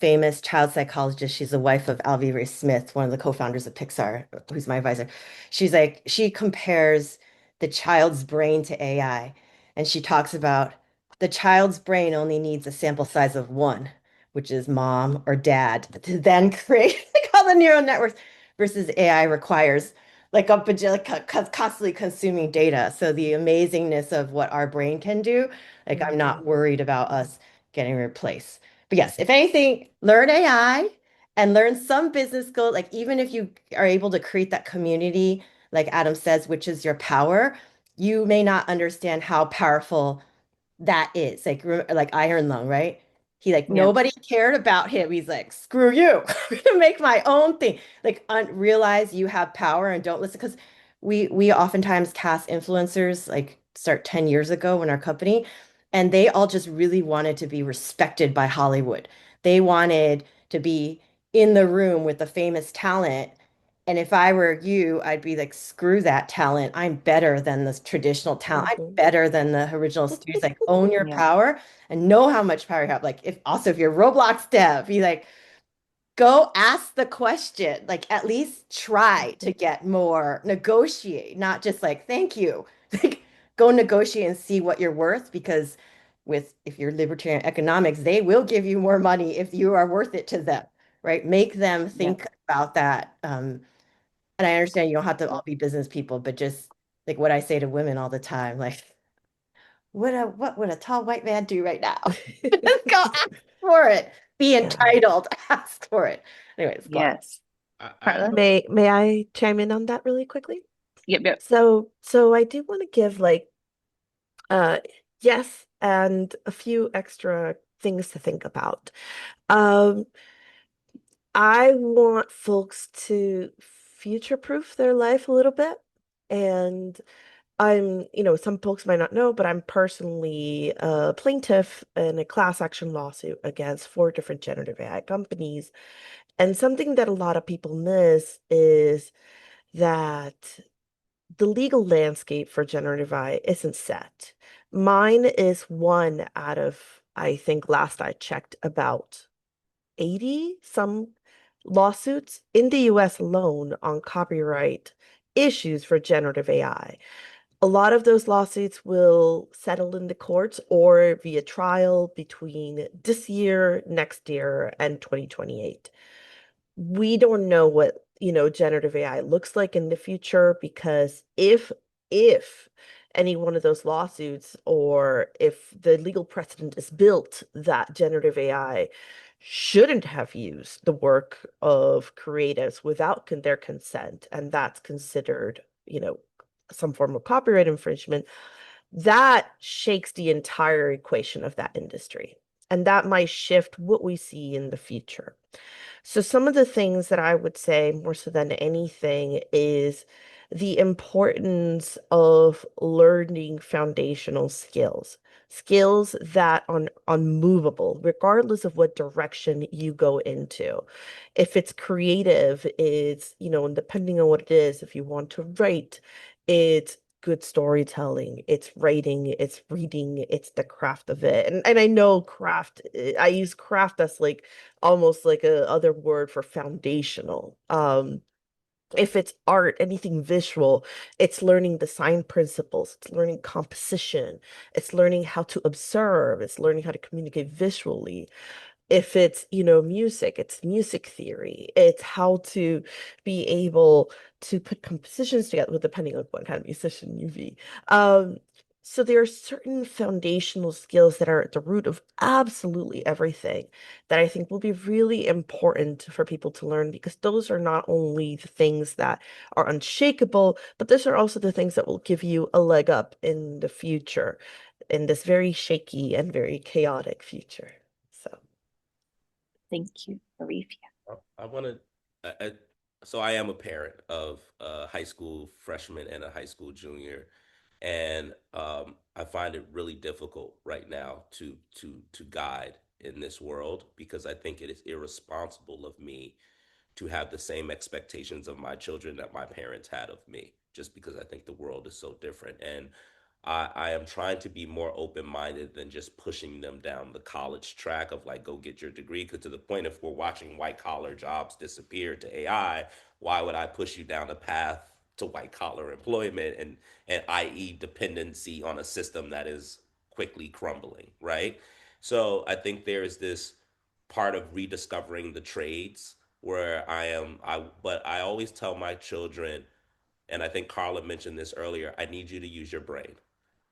famous child psychologist. She's the wife of Alvy Ray Smith, one of the co-founders of Pixar, who's my advisor. She's like, she compares the child's brain to AI. And she talks about the child's brain only needs a sample size of one, which is mom or dad, to then create like all the neural networks versus AI requires like a bajillion constantly consuming data. So the amazingness of what our brain can do, like I'm not Mhm. worried about us getting replaced. But yes, if anything, learn AI and learn some business skills. Like even if you are able to create that community, like Adam says, which is your power, you may not understand how powerful that is like Iron Lung, right? He like Yeah. nobody cared about him. He's like, screw you. I'm gonna make my own thing. Like realize you have power and don't listen because we oftentimes cast influencers like start 10 years ago when our company and they all just really wanted to be respected by Hollywood. They wanted to be in the room with the famous talent. And if I were you, I'd be like, screw that talent. I'm better than this traditional talent. I'm Mhm. better than the original studios. Like, own your Yeah. power and know how much power you have. Like, if you're Roblox dev, be like, go ask the question. Like, at least try to Mhm. get more, negotiate, not just like, thank you. Like, go negotiate and see what you're worth because if you're libertarian economics, they will give you more money if you are worth it to them, right? Make them Yeah. think about that. And I understand you don't have to all be business people, but just like what I say to women all the time, like, what would a tall white man do right now? Just go ask for it. Be Yeah. entitled. Ask for it. Anyways, go on. Yes. I Karla? have May I chime in on that really quickly? Yep, yep. So I do want to give like uh yes and a few extra things to think about. Um I want folks to future-proof their life a little bit. And some folks might not know, but I'm personally a plaintiff in a class action lawsuit against four different generative AI companies. And something that a lot of people miss is that the legal landscape for generative AI isn't set. Mine is one out of, I think last I checked, about 80 some lawsuits in the US alone on copyright issues for generative AI. A lot of those lawsuits will settle in the courts or via trial between this year, next year, and 2028. We don't know what generative AI looks like in the future, because if any one of those lawsuits, or if the legal precedent is built that generative AI shouldn't have used the work of creatives without their consent, and that's considered, some form of copyright infringement, that shakes the entire equation of that industry. And that might shift what we see in the future. So some of the things that I would say more so than anything is the importance of learning foundational skills that are unmovable, regardless of what direction you go into. If it's creative, it's, and depending on what it is, if you want to write, it's good storytelling, it's writing, it's reading, it's the craft of it. And I know craft, I use craft as like almost like a other word for foundational. If it's art, anything visual, it's learning design principles, it's learning composition, it's learning how to observe, it's learning how to communicate visually. If it's, music, it's music theory. It's how to be able to put compositions together, well, depending on what kind of musician you be. Um, so there are certain foundational skills that are at the root of absolutely everything that I think will be really important for people to learn, because those are not only the things that are unshakable, but those are also the things that will give you a leg up in the future, in this very shaky and very chaotic future. So. Thank you, Arif. I want to. So I am a parent of a high school freshman and a high school junior, and I find it really difficult right now to guide in this world, because I think it is irresponsible of me to have the same expectations of my children that my parents had of me, just because I think the world is so different. And I am trying to be more open minded than just pushing them down the college track of like, go get your degree. Because to the point, if we're watching white collar jobs disappear to AI, why would I push you down the path to white collar employment, and i.e. dependency on a system that is quickly crumbling, right? So I think there is this part of rediscovering the trades where but I always tell my children, and I think Karla mentioned this earlier, I need you to use your brain.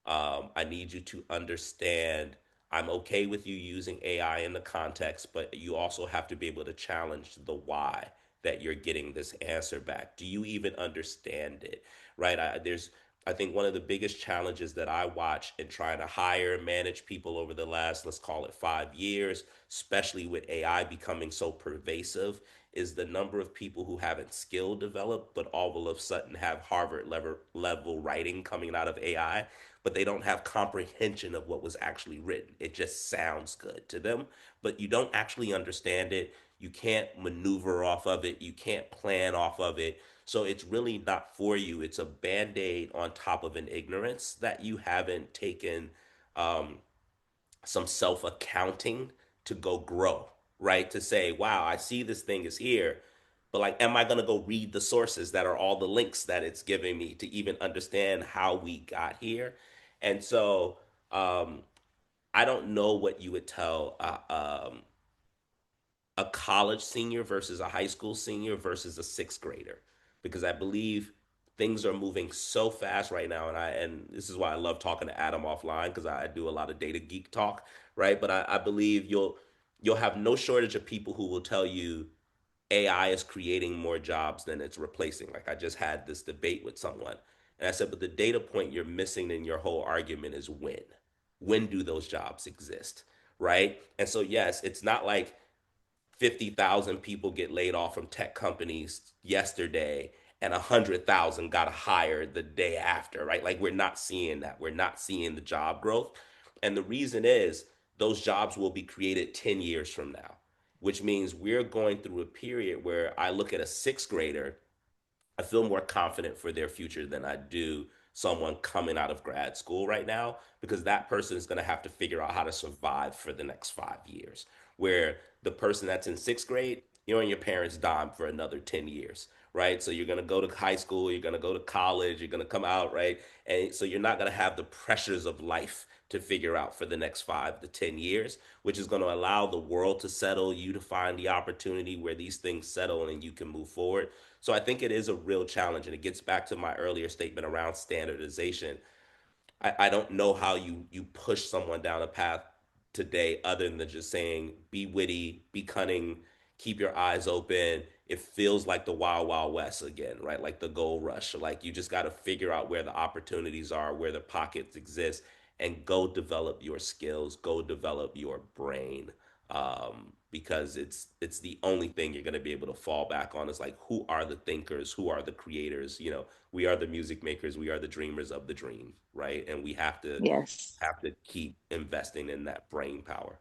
I need you to understand I'm okay with you using AI in the context, but you also have to be able to challenge the why that you're getting this answer back. Do you even understand it? Right? I think one of the biggest challenges that I watch in trying to hire and manage people over the last, let's call it 5 years, especially with AI becoming so pervasive, is the number of people who haven't skill developed, but all of a sudden have Harvard level writing coming out of AI, but they don't have comprehension of what was actually written. It just sounds good to them, but you don't actually understand it. You can't maneuver off of it. You can't plan off of it. So it's really not for you. It's a band-aid on top of an ignorance that you haven't taken um, some self-accounting to go grow, right? To say, wow, I see this thing is here, but like, am I going to go read the sources that are all the links that it's giving me to even understand how we got here? And so um, I don't know what you would tell a college senior versus a high school senior versus a sixth grader, because I believe things are moving so fast right now, and this is why I love talking to Adam offline, because I do a lot of data geek talk, right? But I believe you'll have no shortage of people who will tell you AI is creating more jobs than it's replacing. Like I just had this debate with someone, and I said, but the data point you're missing in your whole argument is when. When do those jobs exist, right? And so yes, it's not like 50,000 people get laid off from tech companies yesterday and 100,000 got hired the day after, right? Like we're not seeing that. We're not seeing the job growth. And the reason is those jobs will be created 10 years from now, which means we're going through a period where I look at a sixth grader, I feel more confident for their future than I do someone coming out of grad school right now, because that person is going to have to figure out how to survive for the next 5 years. Where the person that's in sixth grade, you're on your parents' dime for another 10 years, right? So you're going to go to high school, you're going to go to college, you're going to come out, right? And so you're not going to have the pressures of life to figure out for the next 5 to 10 years, which is going to allow the world to settle, you to find the opportunity where these things settle and you can move forward. So I think it is a real challenge. And it gets back to my earlier statement around standardization. I don't know how you push someone down a path today other than just saying be witty, be cunning, keep your eyes open. It feels like the wild wild west again, right? Like the gold rush. Like you just got to figure out where the opportunities are, where the pockets exist, and go develop your skills, go develop your brain. Because it's the only thing you're going to be able to fall back on is like who are the thinkers, who are the creators, we are the music makers, we are the dreamers of the dream, right? And we Yes. have to keep investing in that brain power.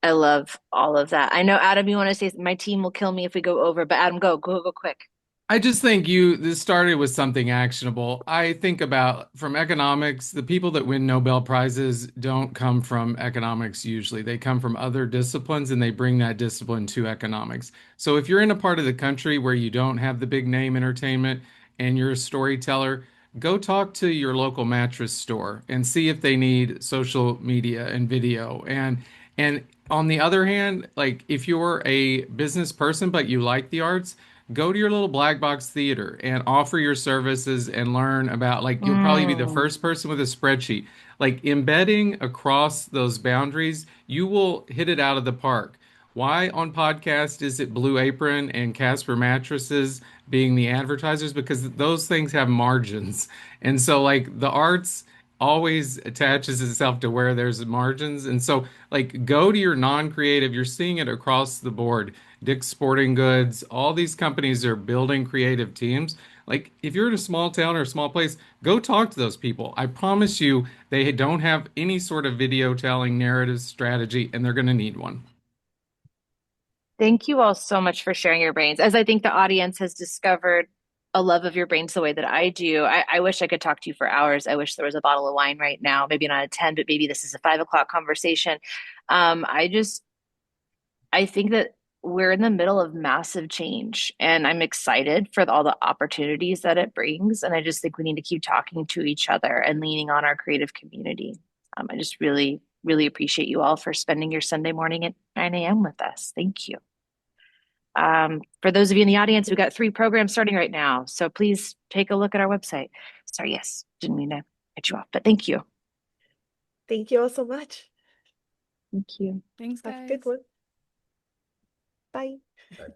I love all of that. I know, Adam, you want to say my team will kill me if we go over, but Adam, go quick. I just think this started with something actionable. I think about from economics, the people that win Nobel Prizes don't come from economics usually. They come from other disciplines and they bring that discipline to economics. So if you're in a part of the country where you don't have the big name entertainment and you're a storyteller, go talk to your local mattress store and see if they need social media and video. And on the other hand, like if you're a business person but you like the arts, go to your little black box theater and offer your services and learn about, like, you'll probably be the Mm. first person with a spreadsheet. Like embedding across those boundaries, you will hit it out of the park. Why on podcast is it Blue Apron and Casper mattresses being the advertisers? Because those things have margins. And so like the arts always attaches itself to where there's margins. And so like go to your non-creative, you're seeing it across the board. Dick's Sporting Goods, all these companies are building creative teams. Like if you're in a small town or a small place, go talk to those people. I promise you they don't have any sort of video telling narrative strategy and they're going to need one. Thank you all so much for sharing your brains. As I think the audience has discovered a love of your brains the way that I do, I wish I could talk to you for hours. I wish there was a bottle of wine right now, maybe not a 10, but maybe this is a 5 o'clock conversation. I just, I think that we're in the middle of massive change and I'm excited for all the opportunities that it brings. And I just think we need to keep talking to each other and leaning on our creative community. I just really, really appreciate you all for spending your Sunday morning at 9 a.m. with us. Thank you. For those of you in the audience, we've got 3 programs starting right now. So please take a look at our website. Sorry, yes, didn't mean to cut you off, but thank you. Thank you all so much. Thank you. Thanks, Have a guys. good one. Bye. Right.